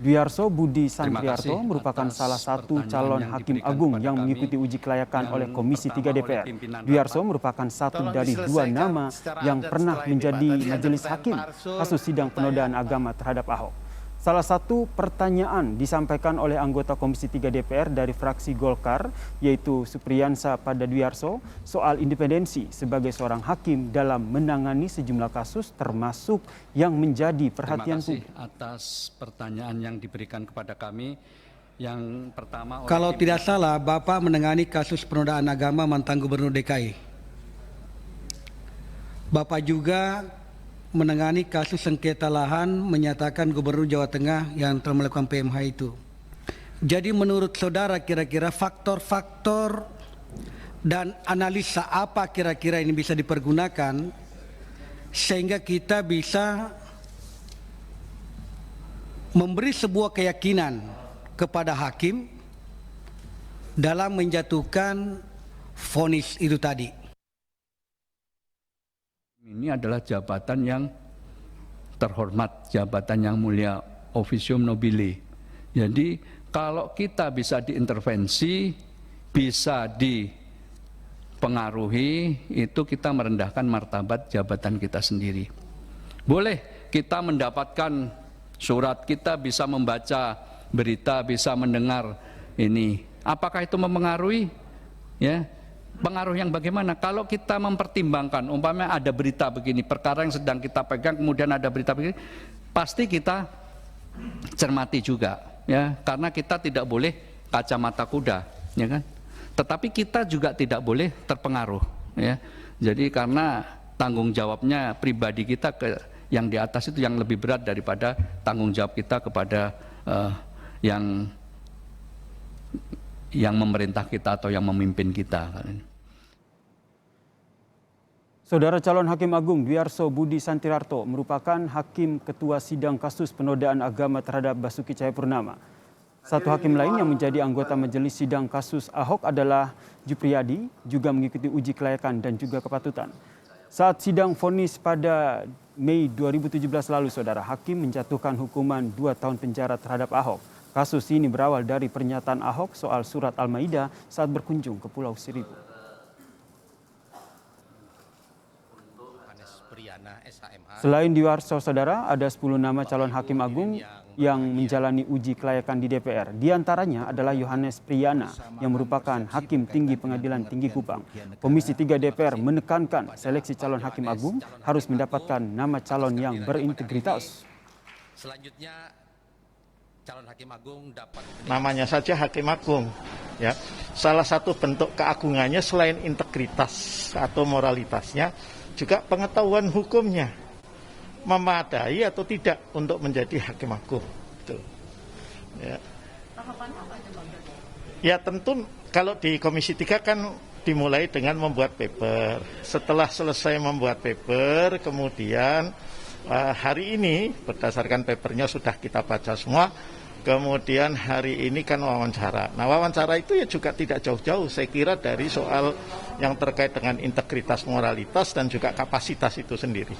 Dwiarso Budi Santriarto merupakan salah satu calon hakim agung yang mengikuti uji kelayakan oleh Komisi 3 DPR. Dwiarso merupakan satu dari dua nama yang pernah menjadi majelis hakim kasus sidang penodaan agama terhadap Ahok. Salah satu pertanyaan disampaikan oleh anggota Komisi 3 DPR dari fraksi Golkar, yaitu Supriyansa pada Dwiarso, soal independensi sebagai seorang hakim dalam menangani sejumlah kasus termasuk yang menjadi perhatian publik. Terima kasih atas pertanyaan yang diberikan kepada kami. Yang pertama, kalau tidak salah, Bapak menangani kasus penodaan agama mantan Gubernur DKI. Bapak juga menangani kasus sengketa lahan menyatakan Gubernur Jawa Tengah yang telah melakukan PMH itu. Jadi menurut saudara kira-kira faktor-faktor dan analisa apa kira-kira ini bisa dipergunakan sehingga kita bisa memberi sebuah keyakinan kepada hakim dalam menjatuhkan vonis itu tadi. Ini adalah jabatan yang terhormat, jabatan yang mulia, officium nobile. Jadi kalau kita bisa diintervensi, bisa dipengaruhi, itu kita merendahkan martabat jabatan kita sendiri. Boleh kita mendapatkan surat, kita bisa membaca berita, bisa mendengar ini. Apakah itu mempengaruhi? Ya. Pengaruh yang bagaimana? Kalau kita mempertimbangkan, umpamanya ada berita begini, perkara yang sedang kita pegang, kemudian ada berita begini, pasti kita cermati juga, ya, karena kita tidak boleh kacamata kuda, ya kan? Tetapi kita juga tidak boleh terpengaruh, ya. Jadi karena tanggung jawabnya pribadi kita ke yang di atas itu yang lebih berat daripada tanggung jawab kita kepada yang memerintah kita atau yang memimpin kita. Saudara calon Hakim Agung Dwiarso Budi Santriarto merupakan hakim ketua sidang kasus penodaan agama terhadap Basuki Cahayapurnama. Satu hakim lain yang menjadi anggota majelis sidang kasus Ahok adalah Jupriyadi, juga mengikuti uji kelayakan dan juga kepatutan. Saat sidang vonis pada Mei 2017 lalu, saudara, hakim menjatuhkan hukuman 2 tahun penjara terhadap Ahok. Kasus ini berawal dari pernyataan Ahok soal surat Al-Maidah saat berkunjung ke Pulau Seribu. Selain Dwiarso, saudara, ada 10 nama calon hakim agung yang menjalani uji kelayakan di DPR. Di antaranya adalah Yohanes Priyana yang merupakan Hakim Tinggi Pengadilan Tinggi Kupang. Komisi 3 DPR menekankan seleksi calon hakim agung harus mendapatkan nama calon yang berintegritas. Selanjutnya calon hakim agung dapat namanya saja hakim agung, ya. Salah satu bentuk keagungannya selain integritas atau moralitasnya juga pengetahuan hukumnya memadai atau tidak untuk menjadi hakim agung. Gitu. Ya. Ya tentu kalau di Komisi 3 kan dimulai dengan membuat paper. Setelah selesai membuat paper, kemudian hari ini berdasarkan papernya sudah kita baca semua. Kemudian hari ini kan wawancara. Nah, wawancara itu ya juga tidak jauh-jauh saya kira dari soal yang terkait dengan integritas, moralitas dan juga kapasitas itu sendiri.